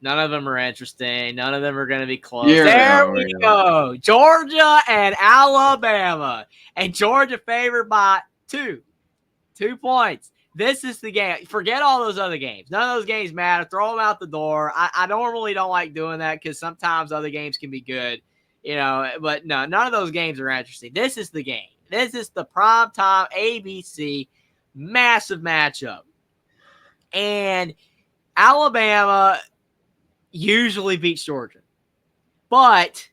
None of them are interesting. None of them are going to be close. Yeah, there we go. Georgia and Alabama. And Georgia favored by 2 points. This is the game. Forget all those other games. None of those games matter. Throw them out the door. I normally don't like doing that because sometimes other games can be good, but no, none of those games are interesting. This is the game. This is the primetime ABC massive matchup. And Alabama usually beats Georgia. But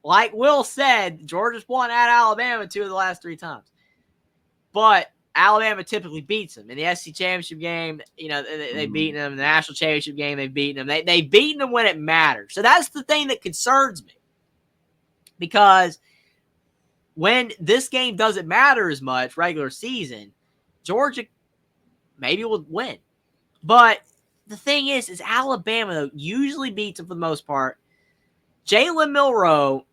like Will said, Georgia's won at Alabama 2 of the last 3 times. But Alabama typically beats them. In the SEC championship game, they've beaten them. In the national championship game, they've beaten them. They've beaten them when it matters. So that's the thing that concerns me. Because when this game doesn't matter as much, regular season, Georgia maybe will win. But the thing is Alabama, though, usually beats them for the most part. Jalen Milroe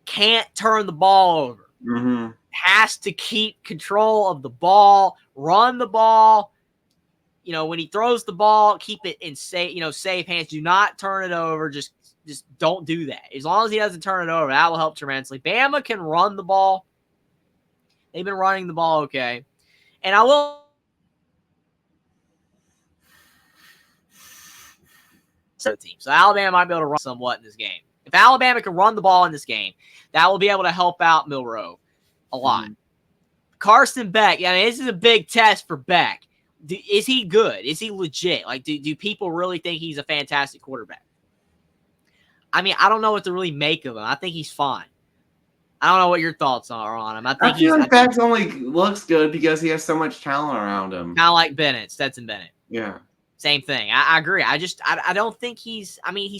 can't turn the ball over. Mm-hmm. Has to keep control of the ball, run the ball. When he throws the ball, keep it in safe hands. Do not turn it over. Just don't do that. As long as he doesn't turn it over, that will help tremendously. Bama can run the ball. They've been running the ball okay. And I will team. So Alabama might be able to run somewhat in this game. If Alabama can run the ball in this game, that will be able to help out Milroe a lot. Mm-hmm. Carson Beck, this is a big test for Beck. Is he good? Is he legit? Like, do people really think he's a fantastic quarterback? I don't know what to really make of him. I think he's fine. I don't know what your thoughts are on him. I feel like Beck only looks good because he has so much talent around him. Kind of like Bennett, Stetson Bennett. Yeah. Same thing. I agree. I don't think he's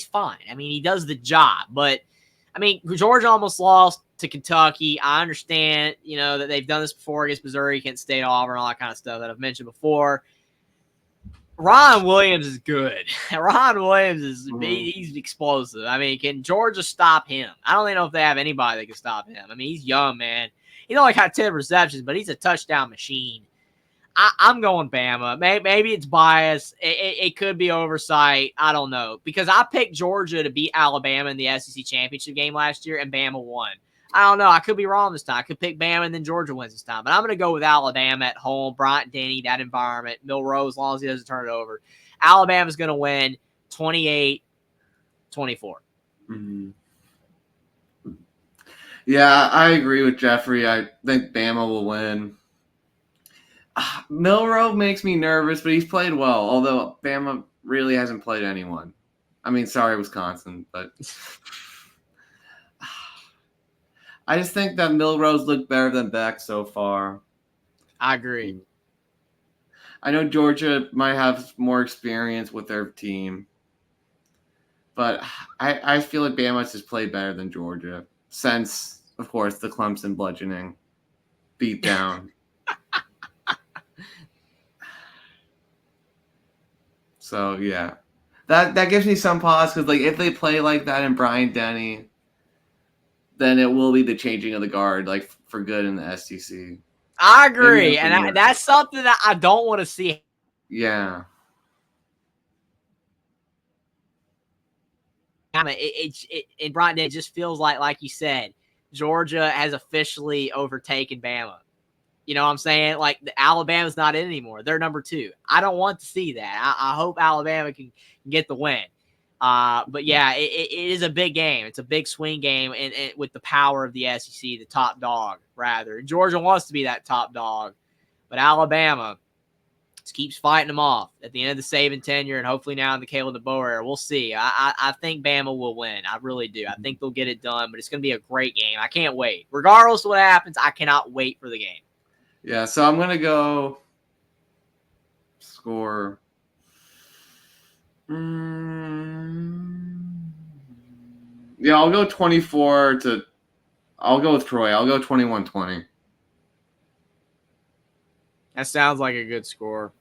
fine. He does the job. But, Georgia almost lost to Kentucky. I understand, that they've done this before against Missouri, Kent State, Auburn, all that kind of stuff that I've mentioned before. Ron Williams is good. Ron Williams is he's explosive. Can Georgia stop him? I don't even know if they have anybody that can stop him. He's young, man. He only got 10 receptions, but he's a touchdown machine. I'm going Bama. Maybe it's bias. It could be oversight. I don't know. Because I picked Georgia to beat Alabama in the SEC championship game last year, and Bama won. I don't know. I could be wrong this time. I could pick Bama, and then Georgia wins this time. But I'm going to go with Alabama at home. Bryant-Denny, that environment. Milroe, as long as he doesn't turn it over. Alabama's going to win 28-24. Mm-hmm. Yeah, I agree with Jeffrey. I think Bama will win. Milroe makes me nervous, but he's played well, although Bama really hasn't played anyone. Sorry, Wisconsin, but I just think that Milroe's looked better than Beck so far. I agree. I know Georgia might have more experience with their team, but I feel like Bama's just played better than Georgia since, of course, the Clemson bludgeoning beatdown. So, yeah. That gives me some pause because, if they play like that in Bryant-Denny, then it will be the changing of the guard, for good in the SEC. I agree, and that's something that I don't want to see. Yeah. In Bryant-Denny, it just feels like you said, Georgia has officially overtaken Bama. You know what I'm saying? Alabama's not in anymore. They're number 2. I don't want to see that. I hope Alabama can get the win. But, yeah, it is a big game. It's a big swing game and with the power of the SEC, the top dog, rather. Georgia wants to be that top dog. But Alabama just keeps fighting them off at the end of the Saban tenure and hopefully now in the Kalen Deboer era. We'll see. I think Bama will win. I really do. I think they'll get it done, but it's going to be a great game. I can't wait. Regardless of what happens, I cannot wait for the game. Yeah, so I'm going to go score. Yeah, I'll go 24 to – I'll go with Troy. I'll go 21-20. That sounds like a good score.